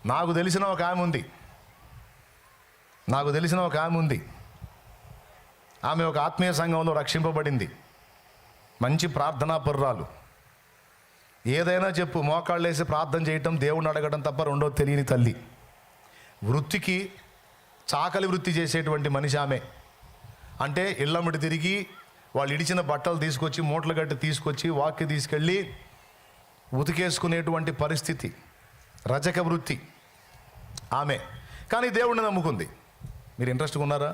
నాకు తెలిసిన ఒక ఆమె ఉంది. ఆమె ఒక ఆత్మీయ సంఘంలో రక్షింపబడింది. మంచి ప్రార్థనాపరురాలు. ఏదైనా చెప్పు, మోకాళ్ళు వేసి ప్రార్థన చేయటం, దేవుణ్ణి అడగడం తప్ప రెండో తెలియని తల్లి. వృత్తికి చాకలి వృత్తి చేసేటువంటి మనిషి ఆమె. అంటే ఇళ్ళమ్మడి తిరిగి వాళ్ళు ఇడిచిన బట్టలు తీసుకొచ్చి, మూటలు గట్టి తీసుకొచ్చి, వాక్కి తీసుకెళ్ళి ఉతికేసుకునేటువంటి పరిస్థితి, రజక వృత్తి ఆమె. కానీ దేవుణ్ణి నమ్ముకుంది. మీరు ఇంట్రెస్ట్గా ఉన్నారా?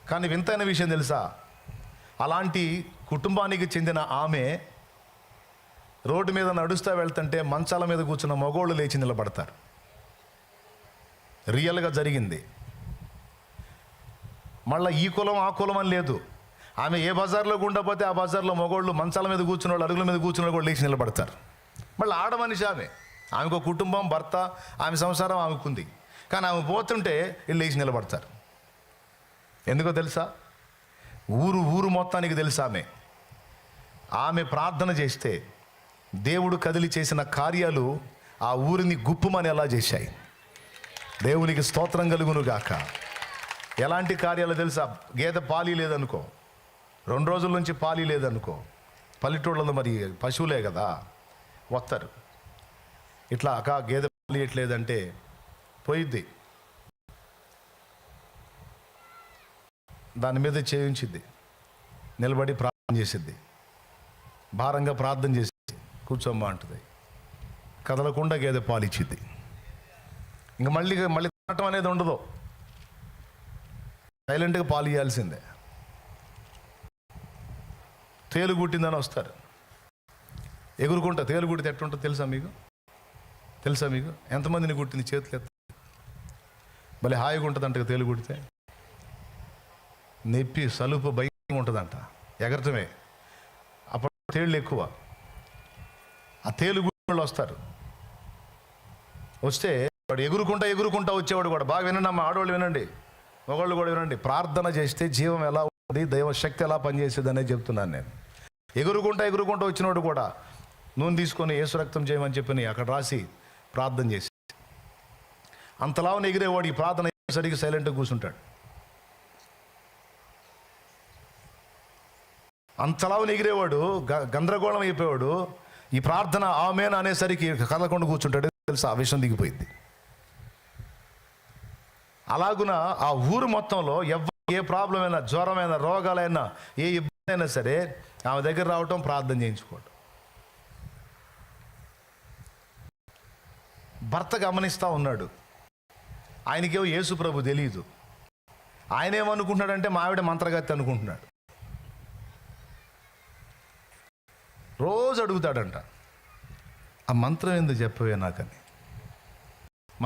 కానీ వింతైన విషయం తెలుసా? అలాంటి కుటుంబానికి చెందిన ఆమె రోడ్డు మీద నడుస్తూ వెళ్తుంటే మంచాల మీద కూర్చున్న మగోళ్ళు లేచి నిలబడతారు. రియల్గా జరిగింది. మళ్ళీ ఈ కులం ఆ కులం అని లేదు. ఆమె ఏ బజార్లో గుండా పోతే ఆ బజార్లో మగోళ్ళు మంచాల మీద కూర్చున్న వాళ్ళు, అరుగుల మీద కూర్చున్న వాళ్ళు లేచి నిలబడతారు. మళ్ళీ ఆడ మనిషి ఆమెకు కుటుంబం, భర్త, ఆమె సంసారం ఆమెకుంది. కానీ ఆమె పోతుంటే వీళ్ళు లేచి నిలబడతారు. ఎందుకో తెలుసా? ఊరు మొత్తానికి తెలుసా ఆమె ప్రార్థన చేస్తే దేవుడు కదిలి చేసిన కార్యాలు ఆ ఊరిని గుప్పుమని ఎలా చేశాయి. దేవునికి స్తోత్రం కలుగును గాక. ఎలాంటి కార్యాలు తెలుసా? గేదె పాలి లేదనుకో, 2 రోజుల నుంచి పాలి లేదనుకో, పల్లెటూళ్ళలో మరి పశువులే కదా వస్తారు. ఇట్లా గేదె పాలి ఇట్లేదంటే పోయిద్ది, దాని మీద చేయించిద్ది, నిలబడి ప్రార్థన చేసిద్ది, భారంగా ప్రార్థన చేసి కూర్చోమ్మా అంటుంది. కదలకుండా గేదె పాలు ఇచ్చిద్ది. ఇంక మళ్ళీ తినటం అనేది ఉండదు, సైలెంట్గా పాలు ఇవ్వాల్సిందే. తేలు కుట్టిందని వస్తారు, ఎగురుకుంటా. తేలు కుట్టితే ఎట్టుంటుంది తెలుసా మీకు? ఎంతమందిని కుట్టింది? చేతులు ఎత్త. భలే హాయిగా ఉంటుంది అంట తేలు కుడితే. నొప్పి, సలుపు, భయం ఉంటుందంట, ఎగరటమే. అప్పుడు తేళ్ళు ఎక్కువ. ఆ తేలు గుళ్ళు వస్తారు. వస్తే వాడు ఎగురుకుంటా వచ్చేవాడు కూడా. బాగా వినండి అమ్మ, ఆడవాళ్ళు వినండి, మగవాళ్ళు కూడా వినండి. ప్రార్థన చేస్తే జీవం ఎలా ఉంది, దైవశక్తి ఎలా పనిచేసేది అనేది చెప్తున్నాను నేను. ఎగురుకుంటా వచ్చినవాడు కూడా నూనె తీసుకొని యేసు రక్తం చేయమని చెప్పని అక్కడ రాసి ప్రార్థన చేసి, అంతలావని ఎగిరేవాడు ఈ ప్రార్థన సరిగ్గా సైలెంట్గా కూర్చుంటాడు. అంతలావని ఎగిరేవాడు గందరగోళం అయిపోయాడు. ఈ ప్రార్థన ఆమేన్ అనేసరికి కదలకుండా కూర్చుంటాడు. తెలుసా? ఆ విషయం దిగిపోయింది. అలాగున ఆ ఊరు మొత్తంలో ఏ ప్రాబ్లం అయినా, జ్వరమైనా, రోగాలైనా, ఏ ఇబ్బంది అయినా సరే ఆమె దగ్గర రావటం, ప్రార్థన చేయించుకోవటం. భర్త గమనిస్తూ ఉన్నాడు. ఆయనకేమో యేసు ప్రభు తెలియదు. ఆయన ఏమనుకుంటున్నాడంటే మా ఆవిడ మంత్రగత్తి అనుకుంటున్నాడు. రోజు అడుగుతాడంట, ఆ మంత్రం ఎందుకు చెప్పవే నాకని.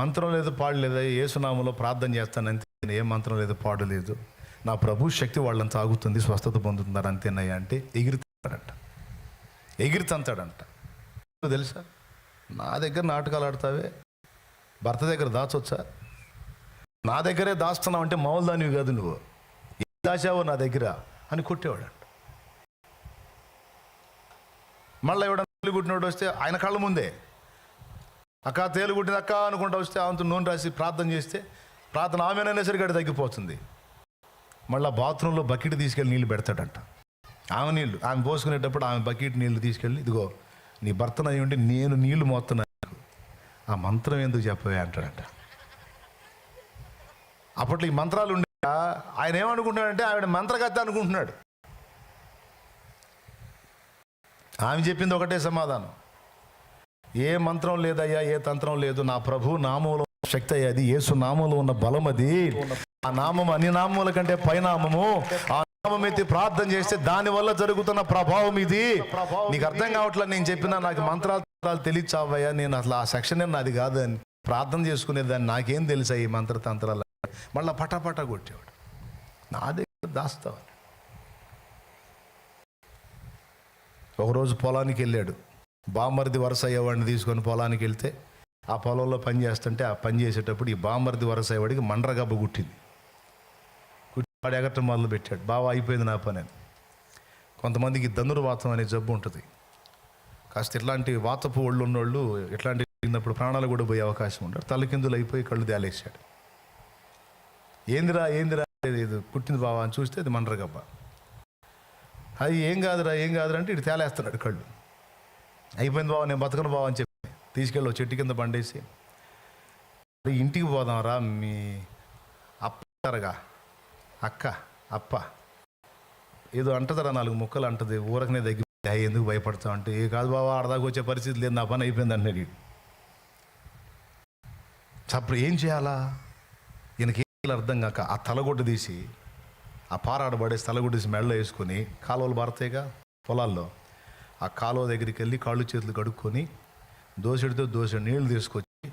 మంత్రం లేదు, పాడు లేదా, యేసునామంలో ప్రార్థన చేస్తానంతే, ఏ మంత్రం లేదు, పాడు లేదు, నా ప్రభు శక్తి వాళ్ళని తాగుతుంది, స్వస్థత పొందుతున్నారు అంతేనయ్యా అంటే ఎగిరితంతాడంట. తెలుసా? నా దగ్గర నాటకాలు ఆడతావే, భర్త దగ్గర దాచొచ్చా? నా దగ్గరే దాస్తున్నావు అంటే మామూలు దానివి కాదు, నువ్వు ఏం దాచావో నా దగ్గర అని కొట్టేవాడంట. మళ్ళీ ఎవడన్నా తేలు కుట్టినోడు వస్తే ఆయన కళ్ళ ముందే అక్క తేలు కుట్టింది అక్క అనుకుంటా వస్తే ఆమెతో నూనె రాసి ప్రార్థన చేస్తే ప్రార్థన ఆమెనైనా సరిగ్గా తగ్గిపోతుంది. మళ్ళీ బాత్రూంలో బకెట్ తీసుకెళ్ళి నీళ్ళు పెడతాడంట. ఆమె పోసుకునేటప్పుడు ఆమె బకెట్ నీళ్ళు తీసుకెళ్ళి, ఇదిగో నీ భర్తను అయి ఉండి నేను నీళ్లు మోస్తున్నాను, ఆ మంత్రం ఎందుకు చెప్పవే అంటాడంట. అప్పట్లో ఈ మంత్రాలు ఉండే ఆయన ఏమనుకుంటున్నాడంటే ఆవిడ మంత్రగత్త అనుకుంటున్నాడు. ఆమె చెప్పింది ఒకటే సమాధానం, ఏ మంత్రం లేదయ్యా, ఏ తంత్రం లేదు, నా ప్రభు నామంలో శక్తి అయ్యేది, యేసు నామంలో ఉన్న బలం అది, ఆ నామం అన్ని నామముల కంటే పైనామము, ఆ నామం ఎత్తి ప్రార్థన చేస్తే దాని వల్ల జరుగుతున్న ప్రభావం ఇది. నీకు అర్థం కావట్లేదు నేను చెప్పినా, నాకు మంత్రాలు తెలియచావయ్యా, నేను అసలు ఆ సెక్షన్ నాది కాదు అని ప్రార్థన చేసుకునేదాన్ని, నాకేం తెలుసా ఈ మంత్రతంత్రాలు. మళ్ళీ పటాపటా కొట్టేవాడు, నా దగ్గర దాస్తావని. ఒకరోజు పొలానికి వెళ్ళాడు, బామ్మర్ది వరుస అయ్యేవాడిని తీసుకొని పొలానికి వెళ్తే ఆ పొలంలో పని చేస్తుంటే, ఆ పని చేసేటప్పుడు ఈ బామ్మర్ది వరుస అయ్యేవాడికి మండ్రగబ్బ కుట్టింది. వాడు ఎగటం మొదలు పెట్టాడు, బాగా అయిపోయింది నా పని అని. కొంతమందికి ధనుర్వాతం అనే జబ్బు ఉంటుంది. కాస్త ఇట్లాంటి వాతపు ఒళ్ళు ఉన్నోళ్ళు, ఇట్లాంటి జరిగినప్పుడు ప్రాణాలు కూడా పోయే అవకాశం ఉంటాడు. తలకిందులు అయిపోయి కళ్ళు తేలేసాడు. ఏందిరా ఇది పుట్టింది బావా అని చూస్తే అది మండ్రగబ్బ. అది ఏం కాదురా అంటే ఇటు తేలేస్తున్నాడు కళ్ళు. అయిపోయింది బావ, నేను బతకను బావ అని చెప్పి తీసుకెళ్ళి చెట్టు కింద బండేసి, ఇంటికి పోదాంరా, మీ అప్పగా అప్ప ఏదో అంటదరా, 4 ముక్కలు అంటది, ఊరకనే దగ్గర ఎందుకు భయపడతావు అంటే, ఏ కాదు బావా, ఆడదాకా వచ్చే పరిస్థితి లేదు, నా పని అయిపోయింది అంటున్నాడు. అప్పుడు ఏం చేయాలా, ఈయనకి అర్థం కాక ఆ తలగొడ్డు తీసి, ఆ పారాడబడేసి తలగొడ్డు తీసి మెడలో వేసుకొని, కాలువలు పడతాయిగా పొలాల్లో, ఆ కాలువ దగ్గరికి వెళ్ళి కాళ్ళు చేతులు కడుక్కొని దోసెడితో నీళ్లు తీసుకొచ్చి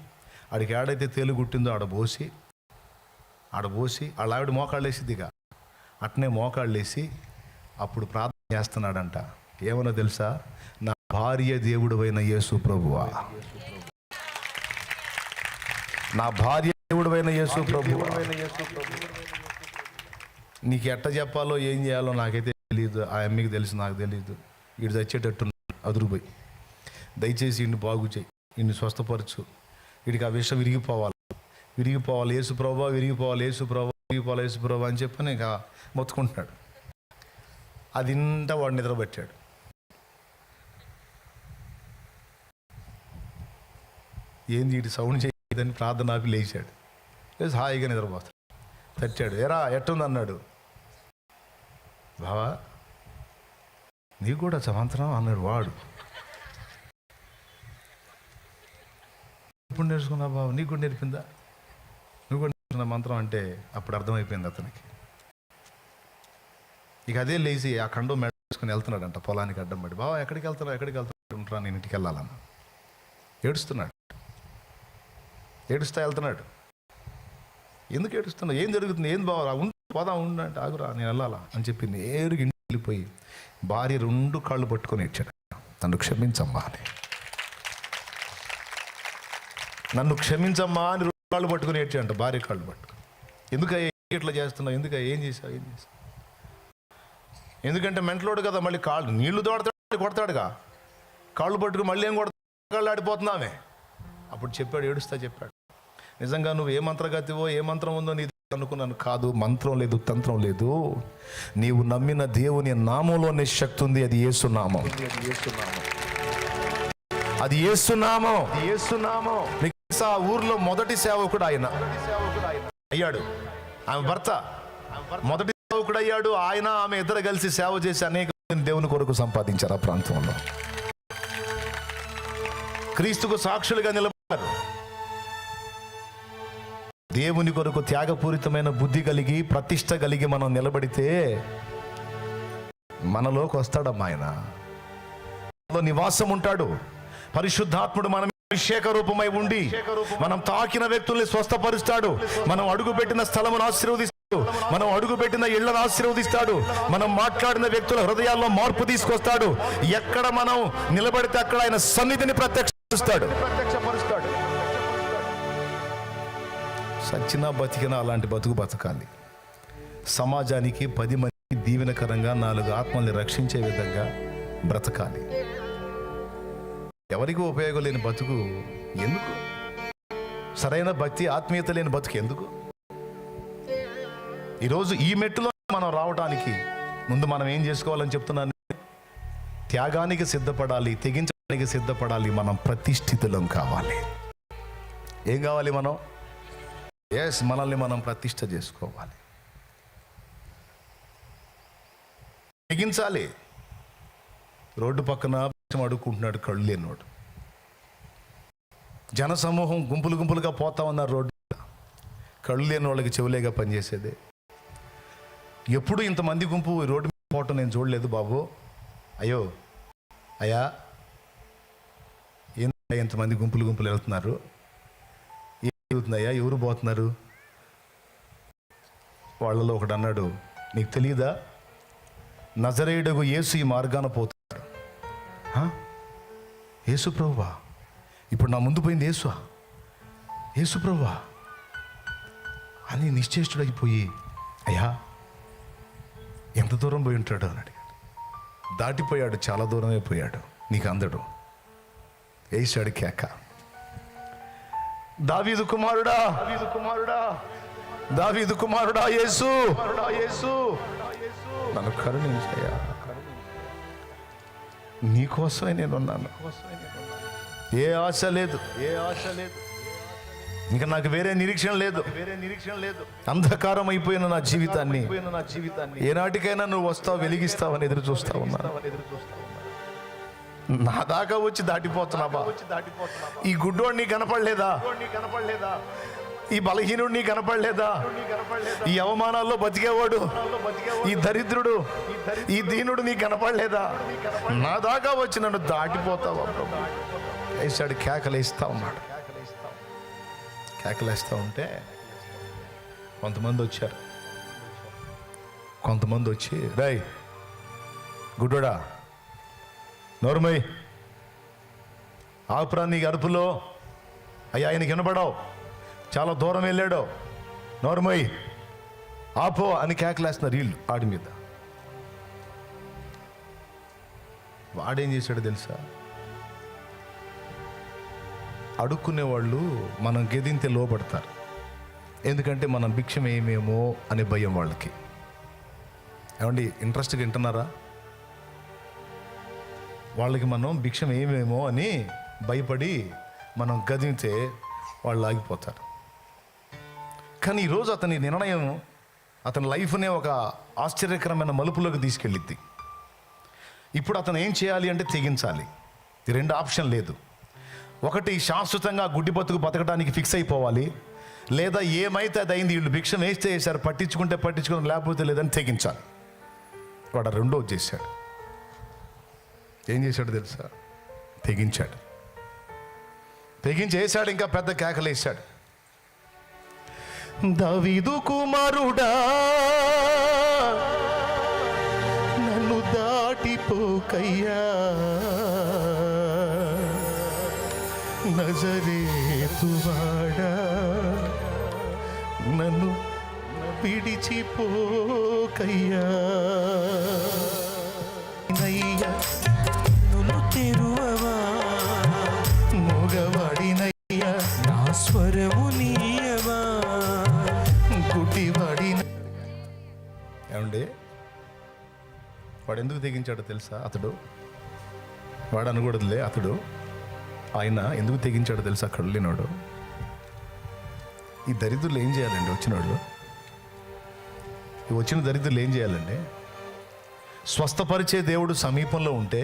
ఆడికి ఏడైతే తేలు గుట్టిందో ఆడబోసి వాళ్ళ ఆవిడ మోకాళ్ళు వేసిద్దిగా, అట్నే మోకాళ్ళు వేసి అప్పుడు ప్రార్థన చేస్తున్నాడంట. ఏమన్నా తెలుసా, నా భార్య దేవుడైన యేసు ప్రభువా, నా భార్య దేవుడైన యేసు ప్రభువా, నీకు ఎట్ట చెప్పాలో ఏం చేయాలో నాకైతే తెలియదు, ఆ అమ్మకి తెలుసు, నాకు తెలియదు. వీడు చచ్చేటట్టు అదురుపోయి, దయచేసి ఇన్ని బాగు చేయి, ఇన్ని స్వస్థపరచు, వీడికి ఆ విషయం విరిగిపోవాలి యేసు ప్రభువా, యేసు ప్రభువా అని చెప్పని ఇక మొత్తుకుంటున్నాడు. అది ఇంత వాడు నిద్రపట్టాడు. ఏంది వీటి సౌండ్ చేయదని ప్రార్థన ఆపి లేచాడు. లేచి హాయిగా నిద్రపోతాడు. తట్టాడు, ఎరా ఎట్టుంది అన్నాడు. బావా నీకు కూడా మంత్రం అన్నాడు వాడు. ఇప్పుడు నేర్చుకున్నా బావ, నీకు కూడా నేర్పిందా, నువ్వు కూడా నేర్చుకున్న మంత్రం అంటే అప్పుడు అర్థమైపోయింది అతనికి. ఇక అదే లేచి ఆ కండం మెడ వేసుకుని వెళ్తున్నాడంట పొలానికి అడ్డం పడి. బావా ఎక్కడికి వెళ్తున్నా, నేను ఇంటికి వెళ్ళాలన్న. ఏడుస్తున్నాడు, ఏడుస్తా వెళ్తున్నాడు. ఎందుకు ఏడుస్తున్నావు, ఏం జరుగుతుంది, ఏం బావరా, పోదాం ఉండు అంటే, ఆగురా నేను వెళ్ళాలా అని చెప్పి నేరుగా ఇంటికి వెళ్ళిపోయి భార్య 2 కాళ్ళు పట్టుకొని ఏడ్చాడు, నన్ను క్షమించమ్మా అని. నన్ను క్షమించమ్మా అని 2 కాళ్ళు పట్టుకొని ఏడ్చాడంట, భార్య కాళ్ళు పట్టుకొని. ఎందుకయ్యా ఇట్లా చేస్తున్నావు, ఎందుకయ్యా ఏం చేసావు. ఎందుకంటే మెంటలోడు కదా, మళ్ళీ కాళ్ళు నీళ్లు తోడతాడు, కొడతాడుగా, కాళ్ళు పట్టుకుని మళ్ళీ ఏం కొడతాడు, కాళ్ళు ఆడిపోతున్నామే. అప్పుడు చెప్పాడు, ఏడుస్తా చెప్పాడు, నిజంగా నువ్వు ఏ మంత్రగతివో ఏ మంత్రం ఉందో నీ అనుకున్నాను. కాదు, మంత్రం లేదు, తంత్రం లేదు, నీవు నమ్మిన దేవుని నామంలోనే శక్తి ఉంది. అది యేసునామం, అది యేసునామం. ఆ ఊర్లో మొదటి సేవకుడు ఆయన అయ్యాడు. ఆమె భర్త మొదటి సేవకుడు అయ్యాడు. ఆయన ఆమె ఇద్దరు కలిసి సేవ చేసి అనేక దేవుని కొరకు సంపాదించారు. ఆ ప్రాంతంలో క్రీస్తుకు సాక్షులుగా నిలబడ్డారు. దేవుని కొరకు త్యాగపూరితమైన బుద్ధి కలిగి ప్రతిష్ట కలిగి మనం నిలబడితే మనలోకి వస్తాడమ్మా. ఆయన నివాసం ఉంటాడు. పరిశుద్ధాత్ముడు మనం అభిషేక రూపమై ఉండి మనం తాకిన వ్యక్తుల్ని స్వస్థపరుస్తాడు. మనం అడుగుపెట్టిన స్థలమును ఆశీర్వదిస్తాడు. మనం అడుగుపెట్టిన ఇళ్లను ఆశీర్వదిస్తాడు. మనం మాట్లాడిన వ్యక్తుల హృదయాల్లో మార్పు తీసుకొస్తాడు. ఎక్కడ మనం నిలబడితే అక్కడ ఆయన సన్నిధిని ప్రత్యక్షపరుస్తాడు. సచ్చినా బతికినా అలాంటి బతకాలి. సమాజానికి 10 మంది దీవెనకరంగా 4 ఆత్మల్ని రక్షించే విధంగా బ్రతకాలి. ఎవరికి ఉపయోగం లేని బతుకు ఎందుకు? సరైన భక్తి ఆత్మీయత లేని బతుకు ఎందుకు? ఈరోజు ఈ మెట్టులో మనం రావడానికి ముందు మనం ఏం చేసుకోవాలని చెప్తున్నాను. త్యాగానికి సిద్ధపడాలి, తెగించడానికి సిద్ధపడాలి. మనం ప్రతిష్ఠితులం కావాలి. ఏం కావాలి మనం? మనల్ని మనం ప్రతిష్ఠ చేసుకోవాలి, తెగించాలి. రోడ్డు పక్కన అడుక్కుంటున్నాడు కళ్ళు లేనివాడు. జనసమూహం గుంపులుగా పోతా ఉన్నారు రోడ్డు. కళ్ళు లేని వాళ్ళకి చెవులేగా పనిచేసేదే. ఎప్పుడు ఇంతమంది గుంపు రోడ్డు మీద పోవటం నేను చూడలేదు బాబు. అయ్యా ఇంతమంది గుంపులు వెళ్తున్నారు, ఏం జరుగుతుందయ్యా, ఎవరు పోతున్నారు? వాళ్ళలో ఒకడు అన్నాడు, నీకు తెలియదా, నజరేయుడగు యేసు ఈ మార్గాన పోతున్నాడు. యేసు ప్రభువా? ఇప్పుడు నా ముందు పోయింది యేసు ప్రభువా అని నిశ్చేష్టుడైపోయి, అయ్యా ఎంత దూరం పోయి ఉంటాడు అని అడిగాడు. దాటిపోయాడు, చాలా దూరమే పోయాడు, నీకు అందడు. వేసాడు కేక. దావీదు కుమారుడా, దావీదు కుమారుడా యేసు, నన్ను కరుణించయ్యా, నీకోసమే నేనున్నాను. ఏ ఆశ లేదు, ఇంకా నాకు వేరే నిరీక్షణ లేదు. అంధకారం అయిపోయిన నా జీవితాన్ని ఏనాటికైనా నువ్వు వస్తావు, వెలిగిస్తావని ఎదురు చూస్తా ఉన్నాను. నా దాకా వచ్చి దాటిపోతున్నావా? ఈ గుడ్డోడు నీ కనపడలేదా? ఈ బలహీనుడు నీ కనపడలేదా? ఈ అవమానాల్లో బతికేవాడు, ఈ దరిద్రుడు, ఈ దీనుడు నీ కనపడలేదా? నా దాకా వచ్చి నన్ను దాటిపోతావా ప్రభు? వేసాడు, కేకలేస్తా ఉన్నాడు. కేకలేస్తూ ఉంటే కొంతమంది వచ్చారు. కొంతమంది వచ్చి, రేయ్ గుడ్డోడా, నోరుమై, ఆపురా నీ అరుపులో, అయ్యా ఆయనకి వినపడవు, చాలా దూరం వెళ్ళాడు, నోరుమై ఆపో అని కేకలేస్తున్నారు వీళ్ళు ఆడి మీద. వాడేం చేశాడు తెలుసా? అడుక్కునేవాళ్ళు మనం గెదింతే లోపడతారు, ఎందుకంటే మనం భిక్షం ఏమేమో అనే భయం వాళ్ళకి. ఏమండి, ఇంట్రెస్ట్గా వింటున్నారా? వాళ్ళకి మనం భిక్షం ఏమేమో అని భయపడి మనం గదింతే వాళ్ళు ఆగిపోతారు. కానీ ఈరోజు అతని నిర్ణయం అతని లైఫ్నే ఒక ఆశ్చర్యకరమైన మలుపులోకి తీసుకెళ్ళిద్ది. ఇప్పుడు అతను ఏం చేయాలి అంటే తెగించాలి. ఈ రెండు ఆప్షన్ లేదు. ఒకటి, శాశ్వతంగా గుడ్డి బతుకు బతకడానికి ఫిక్స్ అయిపోవాలి, లేదా ఏమైతే అది అయింది, వీళ్ళు భిక్షం వేస్తే వేశారు, పట్టించుకుని లేకపోతే లేదని తెగించాలి. వాడు రెండో చేశాడు. ఏం చేశాడు తెలుసా? తెగించేశాడు. ఇంకా పెద్ద కేకలేశాడు, దావీదు కుమారుడా నన్ను దాటిపోకయ్యా, నజరేతువాడా నన్ను విడిచిపోకయ్యా, నువ్వు తెరువవా మగవాడినయ్యా, నా స్వరము నీయవా గుడ్డివాడిన. ఏమండి, వాడు ఎందుకు తెగించాడో తెలుసా? వాడు అనకూడదులే, ఆయన ఎందుకు తెగించాడో తెలుసా? అక్కడ లేనాడు. ఈ దరిద్రులు ఏం చేయాలండి? వచ్చిన దరిద్రులు ఏం చేయాలండి? స్వస్థపరిచే దేవుడు సమీపంలో ఉంటే,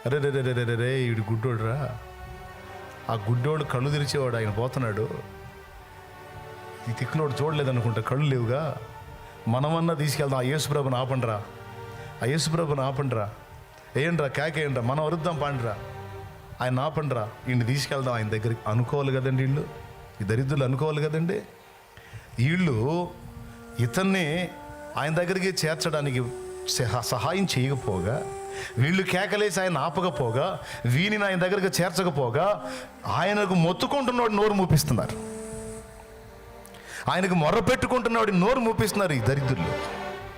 అరే రే రే రే రే వీడు గుడ్డోడురా, ఆ గుడ్డోడు కళ్ళు తెరిచేవాడు, ఆయన పోతున్నాడు, ఈ తిక్కులోడు చూడలేదనుకుంటా, కళ్ళు లేవుగా, మనమన్నా తీసుకెళ్దాం, ఆ యేసుప్రభుని ఆపండిరా, వేయండిరా, కేకేయండిరా, మనం వరుద్దాం, పాండిరా, ఆయన ఆపండిరా, వీడిని తీసుకెళ్దాం ఆయన దగ్గరికి అనుకోవాలి కదండి. ఈ దరిద్రులు అనుకోవాలి కదండి. వీళ్ళు ఇతన్ని ఆయన దగ్గరికి చేర్చడానికి సహాయం చేయకపోగా, వీళ్ళు కేకలేసి ఆయన ఆపకపోగా, వీనిని ఆయన దగ్గరికి చేర్చకపోగా, ఆయనకు మొత్తుకుంటున్నవాడు నోరు మూపిస్తున్నారు, ఆయనకు మొర్ర పెట్టుకుంటున్నవాడు నోరు మూపిస్తున్నారు. ఈ దరిద్రులు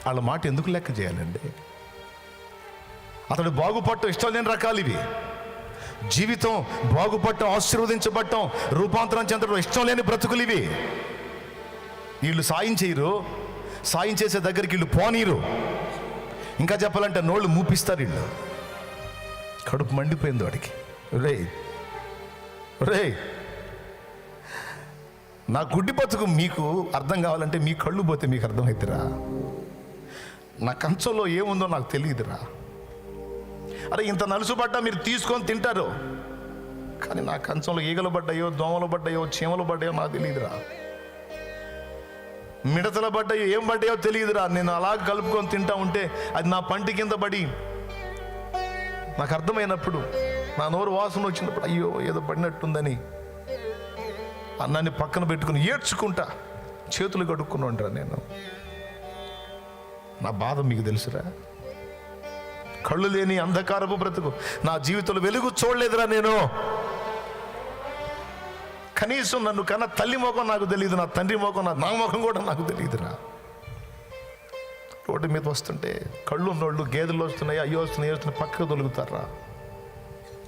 వాళ్ళ మాట ఎందుకు లెక్క చేయాలండి? అతడు బాగుపడటం ఇష్టం లేని రకాలు ఇవి. జీవితం బాగుపడటం, ఆశీర్వదించబడటం, రూపాంతరం చెందడం ఇష్టం లేని బ్రతుకులు ఇవి. వీళ్ళు సాయం చేయరు, సాయం చేసే దగ్గరికి వీళ్ళు పోనీరు, ఇంకా చెప్పాలంటే నోళ్ళు మూపిస్తారు. వీళ్ళు కడుపు మండిపోయింది వాడికి. రే నా గుడ్డి బతుకు మీకు అర్థం కావాలంటే మీ కళ్ళు పోతే మీకు అర్థమవుతురా? నా కంచంలో ఏముందో నాకు తెలియదురా. అరే ఇంత నలుసుబడ్డా మీరు తీసుకొని తింటారు, కానీ నా కంచంలో ఈగలు పడ్డాయో, దోమలు పడ్డాయో, చీమలు పడ్డాయో నాకు తెలియదురా. మిడతలు పడ్డాయో, ఏం పడ్డాయో తెలియదురా. నేను అలా కలుపుకొని తింటా ఉంటే అది నా పంటి కింద పడి నాకు అర్థమైనప్పుడు, నా నోరు వాసన వచ్చినప్పుడు, అయ్యో ఏదో పడినట్టుందని అన్నాన్ని పక్కన పెట్టుకుని ఏడ్చుకుంటా చేతులు కడుక్కుని ఉంటా నేను. నా బాధ మీకు తెలుసురా? కళ్ళు లేని అంధకారపు బ్రతుకు, నా జీవితంలో వెలుగు చూడలేదురా నేను. కనీసం నన్ను కన్నా తల్లి ముఖం నాకు తెలియదు, నా తండ్రి ముఖం, నా ముఖం కూడా నాకు తెలియదురా. రోడ్డు మీద వస్తుంటే కళ్ళు ఉన్నోళ్ళు గేదెలు వస్తున్నాయి, అయ్యో వస్తున్నాయి పక్కకు తొలుగుతారా?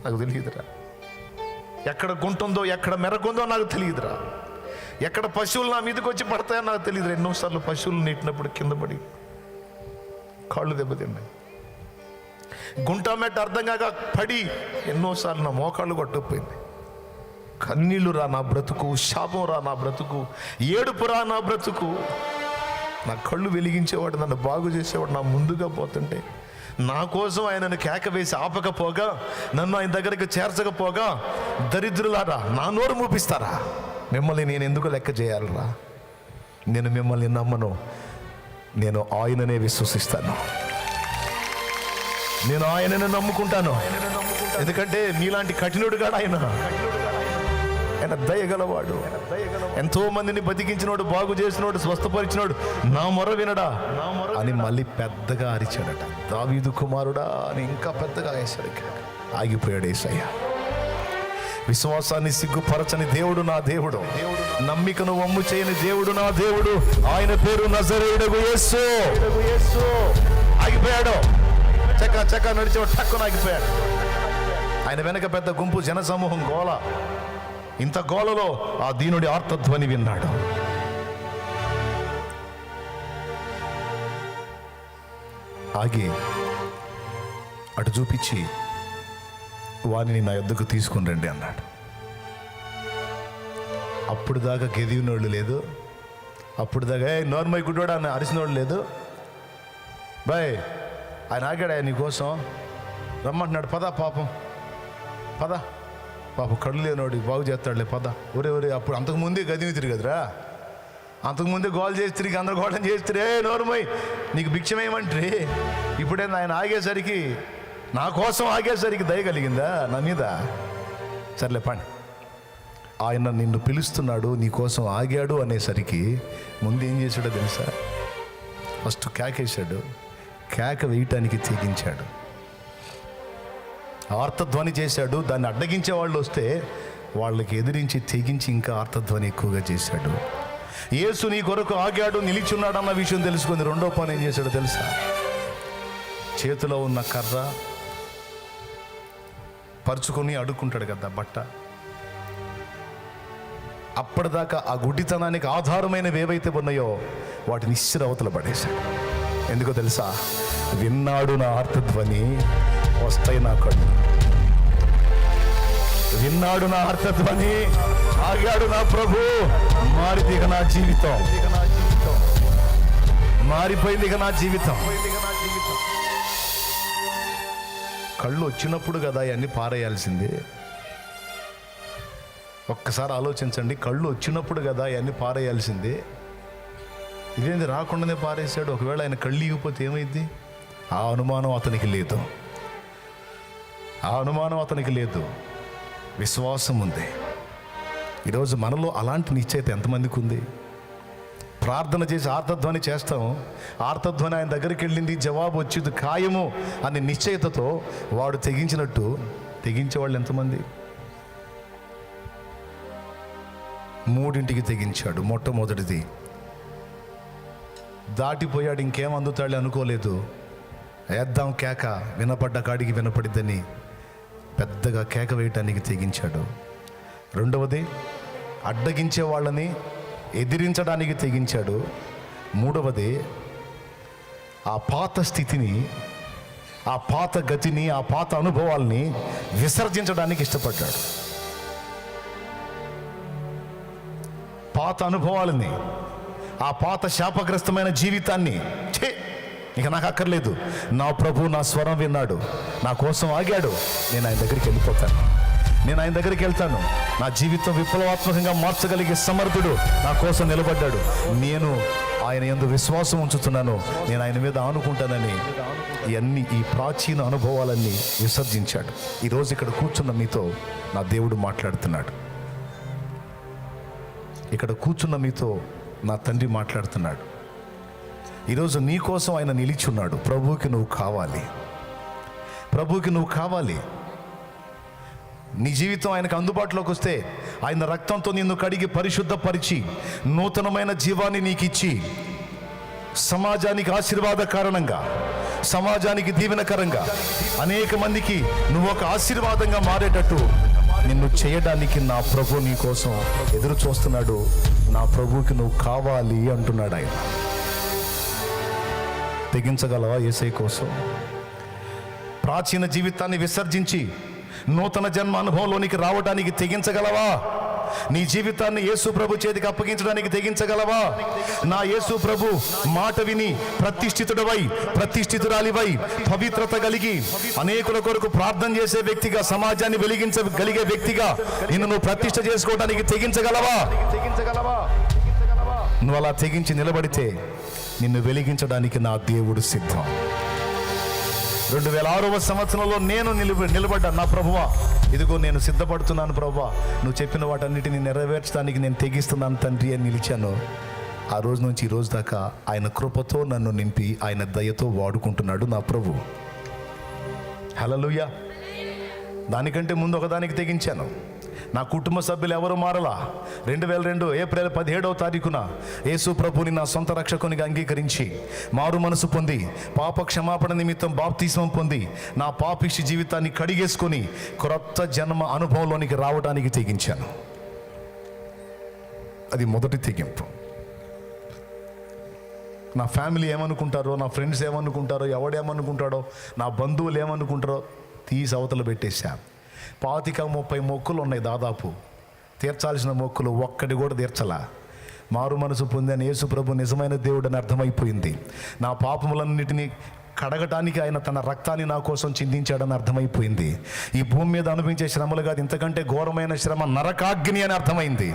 నాకు తెలియదురా. ఎక్కడ గుంటుందో ఎక్కడ మెరకుందో నాకు తెలియదురా, ఎక్కడ పశువులు నా మీదకి వచ్చి పడతాయో నాకు తెలియదు. ఎన్నోసార్లు పశువులు నీటినప్పుడు కింద పడి కాళ్ళు దెబ్బతిన్నాయి. గుంట మెట్ట అర్థం కాక పడి ఎన్నోసార్లు నా మోకాళ్ళు కొట్టుకుపోయింది. కన్నీళ్ళు రా నా బ్రతుకు, శాపం రా నా బ్రతుకు, ఏడుపు రా నా బ్రతుకు. నా కళ్ళు వెలిగించేవాడు, నన్ను బాగు చేసేవాడు నా ముందుగా పోతుంటే నా కోసం ఆయనను కేక వేసి ఆపకపోగా, నన్ను ఆయన దగ్గరికి చేర్చకపోగా, దరిద్రులారా నా నోరు మూపిస్తారా? మిమ్మల్ని నేను ఎందుకు లెక్క చేయాలరా? నేను మిమ్మల్ని నమ్మను, నేను ఆయననే విశ్వసిస్తాను, నేను ఆయననే నమ్ముకుంటాను. ఎందుకంటే మీలాంటి కఠినుడుగా ఆయన దయగలవాడు. ఎంతో మందిని బతికించినోడు, బాగు చేసినోడు, స్వస్థపరిచినోడు. నా మొర వినడా అని మళ్ళీ పెద్దగా అరిచాడట. దావీదు కుమారుడా అని ఇంకా పెద్దగా వేశాడు. ఆగిపోయాడు యేసయ్య. విశ్వాసాన్ని సిగ్గుపరచని దేవుడు నా దేవుడు, నమ్మికను వమ్ము చేయని దేవుడు నా దేవుడు. ఆయన పేరు నజరేయుడగు యేసు. ఆగిపోయాడు. చక్క నడిచేవాడు టక్కున ఆగిపోయాడు. ఆయన వెనక పెద్ద గుంపు, జనసమూహం, గోల. ఇంత గోలలో ఆ దీనుడి ఆర్తధ్వని విన్నాడు. ఆగి అటు చూపించి వారిని నా యొద్దకు తీసుకుని రండి అన్నాడు. అప్పుడు దాకా గెదివినోళ్ళు లేదు, అప్పుడు దాకా నోర్మై గుడ్డోడా అని అరిసినోళ్ళు లేదు. బాయ్ ఆయన ఆగాడు, ఆయన నీకోసం రమ్మంటున్నాడు. పద పాపం, పద పాపం, కళ్ళు లేనోడు బాగు చేస్తాడులే, పద. ఒరే అప్పుడు అంతకుముందే గదివి తిరిగదురా, అంతకుముందే గోల్ చేసి తిరిగి గందరగోళం చేస్తే నోరుమై నీకు భిక్షమేమంటే. ఇప్పుడే ఆయన ఆగేసరికి, నా కోసం ఆగేసరికి దయ కలిగిందా నా మీద? సర్లే పని. ఆయన నిన్ను పిలుస్తున్నాడు, నీ కోసం ఆగాడు అనేసరికి ముందు ఏం చేశాడో తెలుసా? ఫస్ట్ కేకేశాడు. కేక వేయటానికి తెగించాడు, ఆర్తధ్వని చేశాడు. దాన్ని అడ్డగించే వాళ్ళు వస్తే వాళ్ళకి ఎదిరించి తెగించి ఇంకా ఆర్తధ్వని ఎక్కువగా చేశాడు. యేసు నీ కొరకు ఆగాడు, నిలిచున్నాడు అన్న విషయం తెలుసుకుంది. రెండో పని ఏం చేశాడో తెలుసా? చేతిలో ఉన్న కర్ర పరుచుకొని అడుక్కుంటాడు కదా బట్ట, అప్పటిదాకా ఆ గుడ్డితనానికి ఆధారమైనవి ఏవైతే ఉన్నాయో వాటిని ఇస్సిరి అవతల పడేశాడు. ఎందుకో తెలుసా? విన్నాడు నా ఆర్తధ్వని, వస్తాయి నా కళ్ళు. విన్నాడు నా ఆర్తధ్వని, ఆగాడు నా ప్రభు. మారిపోయింది ఇక నా జీవితం, మారిపోయింది ఇక నా జీవితం. కళ్ళు వచ్చినప్పుడు కదా అవన్నీ పారేయాల్సింది. ఒక్కసారి ఆలోచించండి, కళ్ళు వచ్చినప్పుడు కదా అవన్నీ పారేయాల్సింది. ఇదేంది రాకుండానే పారేశాడు? ఒకవేళ ఆయన కళ్ళు ఇగిపోతే ఏమైంది? ఆ అనుమానం అతనికి లేదు, ఆ అనుమానం అతనికి లేదు. విశ్వాసం ఉంది. ఈరోజు మనలో అలాంటి నిశ్చయిత ఎంతమందికి ఉంది? ప్రార్థన చేసి ఆర్తధ్వని చేస్తాం, ఆర్తధ్వని ఆయన దగ్గరికి వెళ్ళింది, జవాబు వచ్చింది ఖాయము అనే నిశ్చయితతో వాడు తెగించినట్టు తెగించేవాళ్ళు ఎంతమంది? 3 తెగించాడు. మొట్టమొదటిది దాటిపోయాడు, ఇంకేం అందుతాడు అనుకోలేదు. వేద్దాం కేక, వినపడ్డ కాడికి వినపడిద్దని పెద్దగా కేక వేయటానికి తెగించాడు. రెండవది అడ్డగించే వాళ్ళని ఎదిరించడానికి తెగించాడు. మూడవది ఆ పాత స్థితిని, ఆ పాత గతిని, ఆ పాత అనుభవాల్ని విసర్జించడానికి ఇష్టపడ్డాడు. పాత అనుభవాలని, ఆ పాత శాపగ్రస్తమైన జీవితాన్ని ఇక నాకు అక్కర్లేదు, నా ప్రభు నా స్వరం విన్నాడు, నా కోసం ఆగాడు, నేను ఆయన దగ్గరికి వెళ్ళిపోతాను, నేను ఆయన దగ్గరికి వెళ్తాను. నా జీవితం విప్లవాత్మకంగా మార్చగలిగే సమర్థుడు నా కోసం నిలబడ్డాడు, నేను ఆయన యందు విశ్వాసం ఉంచుతున్నాను, నేను ఆయన మీద ఆనుకుంటానని ఈ ప్రాచీన అనుభవాలన్నీ విసర్జించాడు. ఈరోజు ఇక్కడ కూర్చున్న మీతో నా దేవుడు మాట్లాడుతున్నాడు. ఇక్కడ కూర్చున్న మీతో నా తండ్రి మాట్లాడుతున్నాడు. ఈరోజు నీ కోసం ఆయన నిలిచున్నాడు. ప్రభువుకి నువ్వు కావాలి, ప్రభువుకి నువ్వు కావాలి. నీ జీవితం ఆయనకు అందుబాటులోకి వస్తే ఆయన రక్తంతో నిన్ను కడిగి పరిశుద్ధపరిచి నూతనమైన జీవాన్ని నీకు ఇచ్చి సమాజానికి ఆశీర్వాద కారణంగా, సమాజానికి దీవెనకరంగా, అనేక మందికి నువ్వు ఒక ఆశీర్వాదంగా మారేటట్టు నిన్ను చేయడానికి నా ప్రభు నీ కోసం ఎదురు చూస్తున్నాడు. నా ప్రభువుకి నువ్వు కావాలి అంటున్నాడు ఆయన. తెగించగలవా యేసయ్య కోసం? ప్రాచీన జీవితాన్ని విసర్జించి నూతన జన్మ అనుభవంలోనికి రావడానికి తెగించగలవా? నీ జీవితాన్ని యేసు ప్రభు చేతికి అప్పగించడానికి తెగించగలవా? నా యేసు ప్రభు మాట విని ప్రతిష్ఠితుడవై, ప్రతిష్ఠితురాలివై, పవిత్రత కలిగి అనేకుల కొరకు ప్రార్థన చేసే వ్యక్తిగా, సమాజాన్ని వెలిగించగలిగే వ్యక్తిగా నిన్ను నువ్వు ప్రతిష్ఠ చేసుకోవడానికి తెగించగలవా? నువ్వు అలా తెగించి నిలబడితే నిన్ను వెలిగించడానికి నా దేవుడు సిద్ధం. 2006వ సంవత్సరంలో నేను నిలబడ్డా. నా ప్రభువా, ఇదిగో నేను సిద్ధపడుతున్నాను ప్రభువా, నువ్వు చెప్పిన వాటన్నిటిని నెరవేర్చడానికి నేను తెగిస్తున్నాను తండ్రి అని నిలిచాను. ఆ రోజు నుంచి ఈ రోజు దాకా ఆయన కృపతో నన్ను నింపి ఆయన దయతో వాడుకుంటున్నాడు నా ప్రభు. హల్లెలూయా. దానికంటే ముందు ఒకదానికి తెగించాను. నా కుటుంబ సభ్యులు ఎవరు మారలా. 2002 ఏప్రిల్ 17వ తారీఖున యేసు ప్రభుని నా సొంత రక్షకునిగా అంగీకరించి మారు మనసు పొంది పాప క్షమాపణ నిమిత్తం బాప్తిస్మం పొంది నా పాపిష్టి జీవితాన్ని కడిగేసుకొని క్రొత్త జన్మ అనుభవంలోనికి రావడానికి తెగించాను. అది మొదటి తెగింపు. నా ఫ్యామిలీ ఏమనుకుంటారో, నా ఫ్రెండ్స్ ఏమనుకుంటారో, ఎవడేమనుకుంటాడో, నా బంధువులు ఏమనుకుంటారో తీసి అవతల పెట్టేశా. 25-30 మొక్కులు ఉన్నాయి దాదాపు. తీర్చాల్సిన మొక్కులు ఒక్కటి కూడా తీర్చలా. మారు మనసు పొందని యేసు ప్రభు నిజమైన దేవుడు అని అర్థమైపోయింది. నా పాపములన్నిటినీ కడగటానికి ఆయన తన రక్తాన్ని నా కోసం చిందించాడని అర్థమైపోయింది. ఈ భూమి మీద అనిపించే శ్రమలు కాదు, ఇంతకంటే ఘోరమైన శ్రమ నరకాగ్ని అని అర్థమైంది.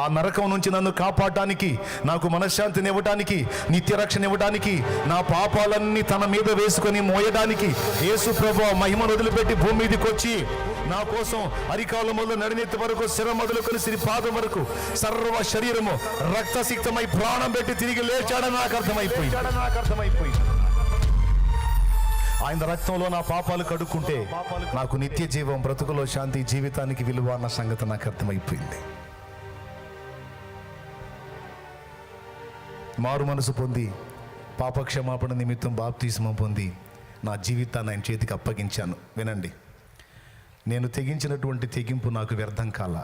ఆ నరకం నుంచి నన్ను కాపాడటానికి, నాకు మనశ్శాంతిని ఇవ్వడానికి, నిత్యరక్షణ ఇవ్వడానికి, నా పాపాలన్నీ తన మీద వేసుకొని మోయడానికి యేసు ప్రభు మహిమను వదిలిపెట్టి భూమి మీదకి వచ్చి నా కోసం అరికాల మొదలు నడినెత్తి వరకు, శిర మొదలుకొని సిరి పాదం వరకు సర్వ శరీరము రక్తసిక్తమై ప్రాణం పెట్టి తిరిగి లేచాడని నాకు అర్థమైపోయింది. ఆయన రక్తంలో నా పాపాలు కడుక్కుంటే నాకు నిత్య జీవం, బ్రతుకులో శాంతి, జీవితానికి విలువ అన్న సంగతి నాకు అర్థమైపోయింది. మారు మనసు పొంది పాపక్షమాపణ నిమిత్తం బాప్తిస్మం పొంది నా జీవితాన్ని ఆయన చేతికి అప్పగించాను. వినండి, నేను తెగించినటువంటి తెగింపు నాకు వ్యర్థం కాల.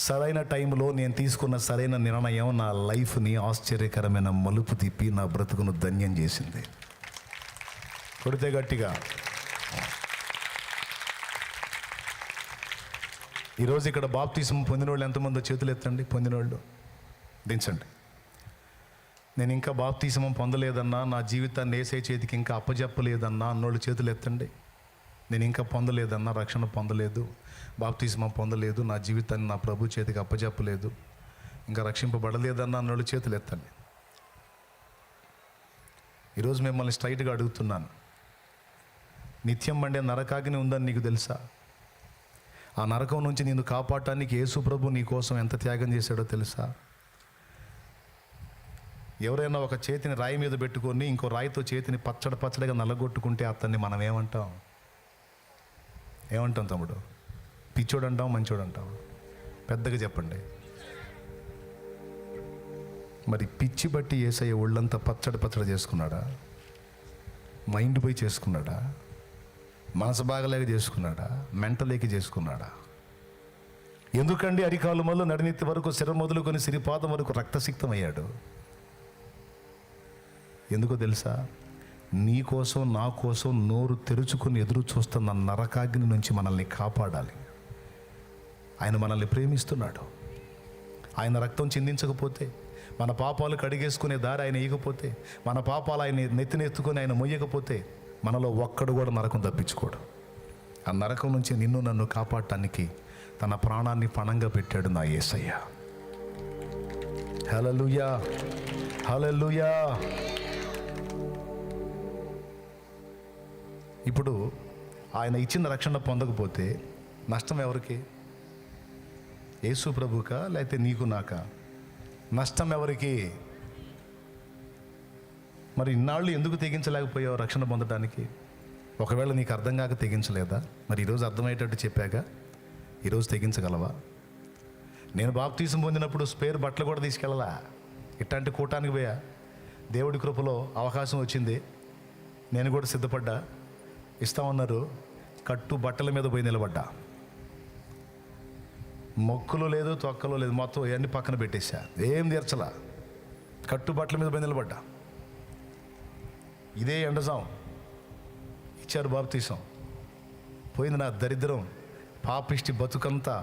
సరైన టైంలో నేను తీసుకున్న సరైన నిర్ణయం నా లైఫ్ని ఆశ్చర్యకరమైన మలుపు తిప్పి నా బ్రతుకును ధన్యం చేసింది. కొడితే గట్టిగా. ఈరోజు ఇక్కడ బాప్తిస్మం పొందిన వాళ్ళు ఎంతమందో చేతులు ఎత్తండి. పొందిన వాళ్ళు దించండి. నేను ఇంకా బాప్తిస్మం పొందలేదన్నా, నా జీవితాన్ని యేసయ్య చేతికి ఇంకా అప్పజెప్పలేదన్నా అన్నోళ్ళు చేతులు ఎత్తండి. నేను ఇంకా పొందలేదన్నా, రక్షణ పొందలేదు, బాప్తిస్మం పొందలేదు, నా జీవితాన్ని నా ప్రభు చేతికి అప్పజెప్పలేదు, ఇంకా రక్షింపబడలేదన్నా అన్నోళ్ళు చేతులు ఎత్తండి. ఈరోజు మిమ్మల్ని స్ట్రైట్గా అడుగుతున్నాను, నిత్యం మండే నరకాగ్ని ఉందని నీకు తెలుసా? ఆ నరకం నుంచి నిన్ను కాపాడటానికి యేసు ప్రభు నీ కోసం ఎంత త్యాగం చేశాడో తెలుసా? ఎవరైనా ఒక చేతిని రాయి మీద పెట్టుకొని ఇంకో రాయితో చేతిని పచ్చడిగా నల్లగొట్టుకుంటే అతన్ని మనం ఏమంటాం తమ్ముడు? పిచ్చోడు అంటాం, మంచోడు అంటాం? పెద్దగా చెప్పండి. మరి పిచ్చి బట్టి యేసయ్య ఒళ్ళంతా పచ్చడి చేసుకున్నాడా? మైండ్ పోయి చేసుకున్నాడా? మనసు బాగలేక చేసుకున్నాడా? మెంటలేకి చేసుకున్నాడా? ఎందుకండి అరికాలు మొదలు నడినెత్తి వరకు, శిర మొదలుకొని సిరిపాదం వరకు రక్తసిక్తం అయ్యాడు? ఎందుకో తెలుసా? నీ కోసం, నా కోసం నోరు తెరుచుకుని ఎదురు చూస్తున్న నరకాగ్ని నుంచి మనల్ని కాపాడాలి. ఆయన మనల్ని ప్రేమిస్తున్నాడు. ఆయన రక్తం చిందించకపోతే, మన పాపాలు కడిగేసుకునే దారి ఆయన ఇవ్వకపోతే, మన పాపాలు ఆయన నెత్తినెత్తుకొని ఆయన మొయ్యకపోతే మనలో ఒక్కడు కూడా నరకం తప్పించుకోడు. ఆ నరకం నుంచి నిన్ను నన్ను కాపాడటానికి తన ప్రాణాన్ని పణంగా పెట్టాడు నా యేసయ్య. హల్లెలూయా, హల్లెలూయా. ఇప్పుడు ఆయన ఇచ్చిన రక్షణ పొందకపోతే నష్టం ఎవరికి? యేసు ప్రభుకా లేకపోతే నీకు నాకా? నష్టం ఎవరికి? మరి ఇన్నాళ్ళు ఎందుకు తెగించలేకపోయావు రక్షణ పొందడానికి? ఒకవేళ నీకు అర్థం కాక తెగించలేదా? మరి ఈరోజు అర్థమయ్యేటట్టు చెప్పాక ఈరోజు తెగించగలవా? నేను బాప్తీసం పొందినప్పుడు స్పేర్ బట్టలు కూడా తీసుకెళ్ళలా. ఇట్లాంటి కూటానికి పోయా. దేవుడి కృపలో అవకాశం వచ్చింది, నేను కూడా సిద్ధపడ్డా. ఇస్తామన్నారు, కట్టు బట్టల మీద పోయి నిలబడ్డా. మొక్కులు లేదు, తొక్కలు లేదు, మొత్తం ఇవన్నీ పక్కన పెట్టేశా. ఏం తీర్చలా, కట్టుబట్టల మీద పోయి నిలబడ్డా. ఇదే ఎండజాం ఇచ్చారు బాప్తీసం. పోయింది నా దరిద్రం, పాపిష్టి బతుకంతా.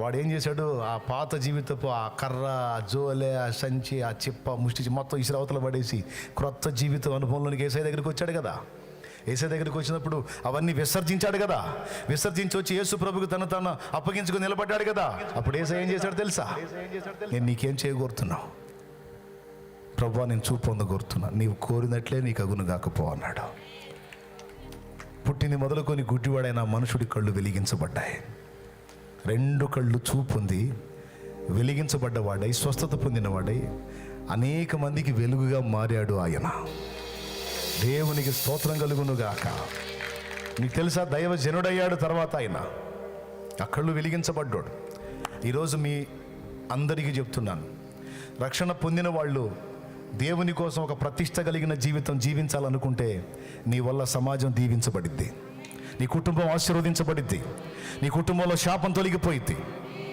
వాడు ఏం చేశాడు, ఆ పాత జీవితపు ఆ కర్ర, ఆ జోలే, ఆ సంచి, ఆ చిప్ప, ముష్టి మొత్తం ఇసురవతల పడేసి క్రొత్త జీవితం అనుభవంలోనికి ఏసై దగ్గరికి వచ్చాడు కదా. ఏసై దగ్గరికి వచ్చినప్పుడు అవన్నీ విసర్జించాడు కదా. విసర్జించి వచ్చి యేసు ప్రభుకు తను అప్పగించుకుని నిలబడ్డాడు కదా. అప్పుడు ఏసై ఏం చేశాడు తెలుసా? నేను నీకేం చేయగోరుతున్నావు ప్రభువా, నేను చూపు పొందగోరుతున్నా, నీవు కోరినట్లే నీకు అగును కాకపో అన్నాడు. పుట్టింది మొదలుకొని గుడ్డివాడైన మనుషుడి కళ్ళు వెలిగించబడ్డాయి. 2 కళ్ళు చూపు పొంది వెలిగించబడ్డవాడై, స్వస్థత పొందినవాడై అనేక మందికి వెలుగుగా మారాడు ఆయన. దేవునికి స్తోత్రం కలుగునుగాక. మీకు తెలుసా, దైవ జనుడయ్యాడు తర్వాత ఆయన. ఆ కళ్ళు వెలిగించబడ్డాడు. ఈరోజు మీ అందరికీ చెప్తున్నాను, రక్షణ పొందిన వాళ్ళు దేవుని కోసం ఒక ప్రతిష్ట కలిగిన జీవితం జీవించాలనుకుంటే నీ వల్ల సమాజం దీవించబడిద్ది, నీ కుటుంబం ఆశీర్వదించబడిద్ది, నీ కుటుంబంలో శాపం తొలగిపోయిద్ది.